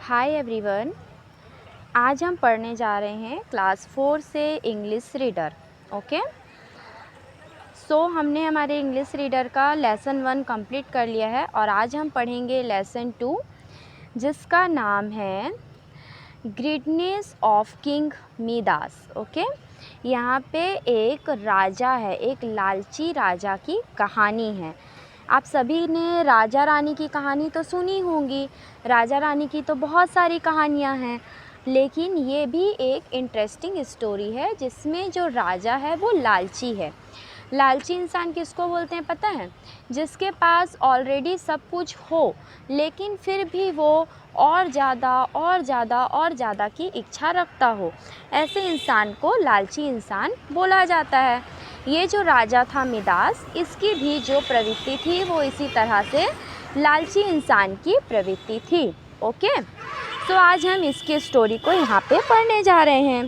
Hi everyone. आज हम पढ़ने जा रहे हैं क्लास 4 से इंग्लिश रीडर। ओके, हमने हमारे इंग्लिश रीडर का लेसन 1 कंप्लीट कर लिया है और आज हम पढ़ेंगे लेसन 2 जिसका नाम है greatness of king Midas. Okay, यहाँ पे एक राजा है, एक लालची राजा की कहानी है। आप सभी ने राजा रानी की कहानी तो सुनी होंगी। राजा रानी की तो बहुत सारी कहानियाँ हैं, लेकिन ये भी एक इंटरेस्टिंग स्टोरी है जिसमें जो राजा है वो लालची है। लालची इंसान किसको बोलते हैं पता है? जिसके पास ऑलरेडी सब कुछ हो लेकिन फिर भी वो और ज़्यादा की इच्छा रखता हो, ऐसे इंसान को लालची इंसान बोला जाता है। ये जो राजा था मिडास, इसकी भी जो प्रवृत्ति थी वो इसी तरह से लालची इंसान की प्रवृत्ति थी। ओके, आज हम इसकी स्टोरी को यहाँ पे पढ़ने जा रहे हैं।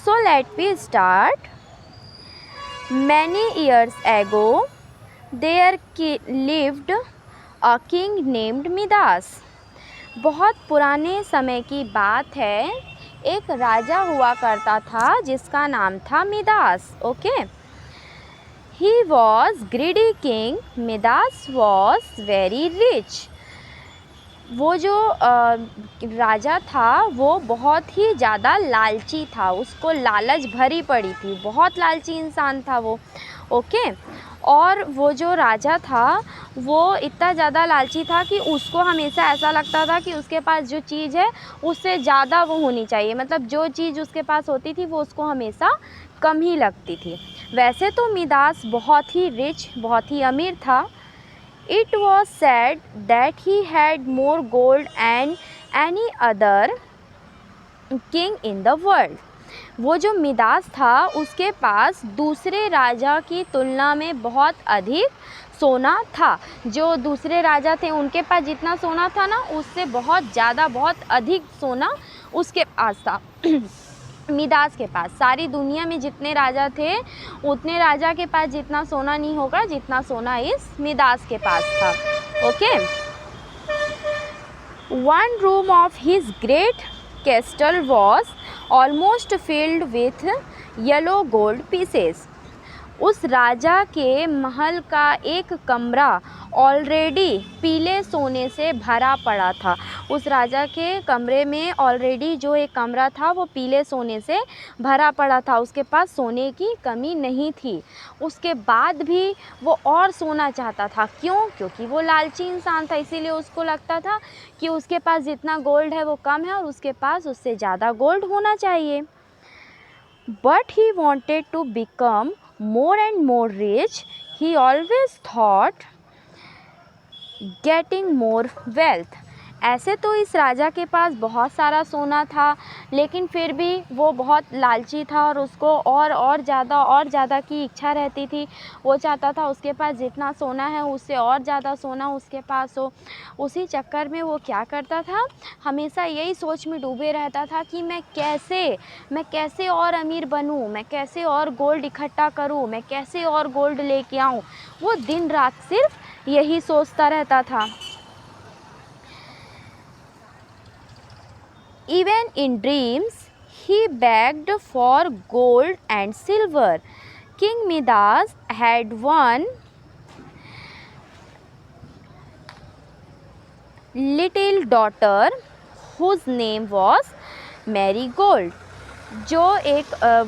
Let we start. Many years ago, there lived a king named Midas. बहुत पुराने समय की बात है, एक राजा हुआ करता था जिसका नाम था Midas. Okay, He was greedy king. Midas was very rich. वो जो राजा था वो बहुत ही ज़्यादा लालची था, उसको लालच भरी पड़ी थी, बहुत लालची इंसान था वो। ओके, और वो जो राजा था वो इतना ज़्यादा लालची था कि उसको हमेशा ऐसा लगता था कि उसके पास जो चीज़ है उससे ज़्यादा वो होनी चाहिए, मतलब जो चीज़ उसके पास होती थी वो उसको हमेशा कम ही लगती थी। वैसे तो मिडास बहुत ही रिच, बहुत ही अमीर था। It was said that he had more gold than any other king in the world. वो जो मिडास था उसके पास दूसरे राजा की तुलना में बहुत अधिक सोना था। जो दूसरे राजा थे उनके पास जितना सोना था ना, उससे बहुत ज़्यादा, बहुत अधिक सोना उसके पास था। मिडास के पास, सारी दुनिया में जितने राजा थे उतने राजा के पास जितना सोना नहीं होगा जितना सोना इस मिडास के पास था। Okay, one room of his great castle was almost filled with yellow gold pieces. उस राजा के महल का एक कमरा ऑलरेडी पीले सोने से भरा पड़ा था। उस राजा के कमरे में ऑलरेडी जो एक कमरा था वो पीले सोने से भरा पड़ा था, उसके पास सोने की कमी नहीं थी। उसके बाद भी वो और सोना चाहता था। क्यों? क्योंकि वो लालची इंसान था, इसीलिए उसको लगता था कि उसके पास जितना गोल्ड है वो कम है और उसके पास उससे ज़्यादा गोल्ड होना चाहिए। But he wanted to become more and more rich. He always thought getting more wealth. ऐसे तो इस राजा के पास बहुत सारा सोना था, लेकिन फिर भी वो बहुत लालची था और उसको और ज़्यादा की इच्छा रहती थी। वो चाहता था उसके पास जितना सोना है उससे और ज़्यादा सोना उसके पास हो। उसी चक्कर में वो क्या करता था, हमेशा यही सोच में डूबे रहता था कि मैं कैसे और अमीर बनूं, मैं कैसे और गोल्ड इकट्ठा करूं, मैं कैसे और गोल्ड लेके आऊं। वो दिन रात सिर्फ यही सोचता रहता था। Even in dreams, he begged for gold and silver. King Midas had one little daughter whose name was Marigold.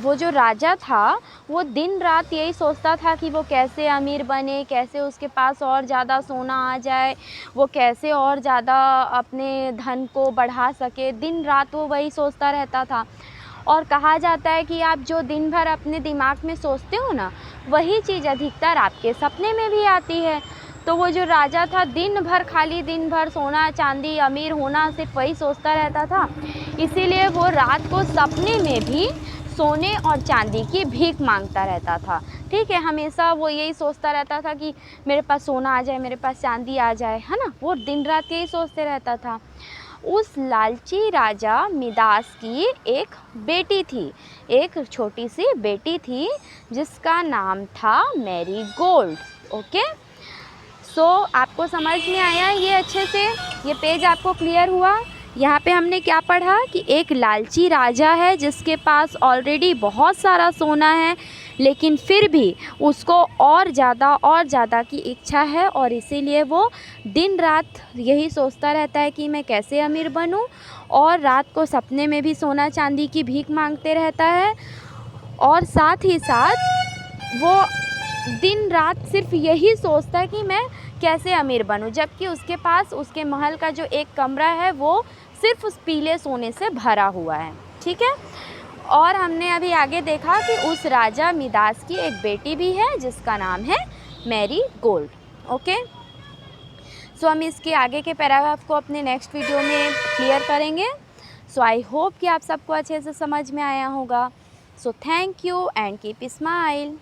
वो जो राजा था वो दिन रात यही सोचता था कि वो कैसे अमीर बने, कैसे उसके पास और ज़्यादा सोना आ जाए, वो कैसे और ज़्यादा अपने धन को बढ़ा सके। दिन रात वो वही सोचता रहता था। और कहा जाता है कि आप जो दिन भर अपने दिमाग में सोचते हो ना, वही चीज़ अधिकतर आपके सपने में भी आती है। तो वो जो राजा था दिन भर सोना चांदी अमीर होना सिर्फ वही सोचता रहता था, इसीलिए वो रात को सपने में भी सोने और चांदी की भीख मांगता रहता था। ठीक है, हमेशा वो यही सोचता रहता था कि मेरे पास सोना आ जाए, मेरे पास चांदी आ जाए, है ना। वो दिन रात यही सोचते रहता था। उस लालची राजा मिडास की एक बेटी थी, एक छोटी सी बेटी थी जिसका नाम था मैरीगोल्ड। ओके, आपको समझ में आया ये अच्छे से, ये पेज आपको क्लियर हुआ। यहाँ पे हमने क्या पढ़ा कि एक लालची राजा है जिसके पास ऑलरेडी बहुत सारा सोना है, लेकिन फिर भी उसको और ज़्यादा की इच्छा है, और इसीलिए वो दिन रात यही सोचता रहता है कि मैं कैसे अमीर बनूं, और रात को सपने में भी सोना चांदी की भीख मांगते रहता है। और साथ ही साथ वो दिन रात सिर्फ यही सोचता है कि मैं कैसे अमीर बनूं, जबकि उसके पास उसके महल का जो एक कमरा है वो सिर्फ उस पीले सोने से भरा हुआ है। ठीक है। और हमने अभी आगे देखा कि उस राजा मिदास की एक बेटी भी है जिसका नाम है मैरी गोल्ड। ओके, सो हम इसके आगे के पैराग्राफ को अपने नेक्स्ट वीडियो में क्लियर करेंगे। सो आई होप कि आप सबको अच्छे से समझ में आया होगा। So thank you and keep smile.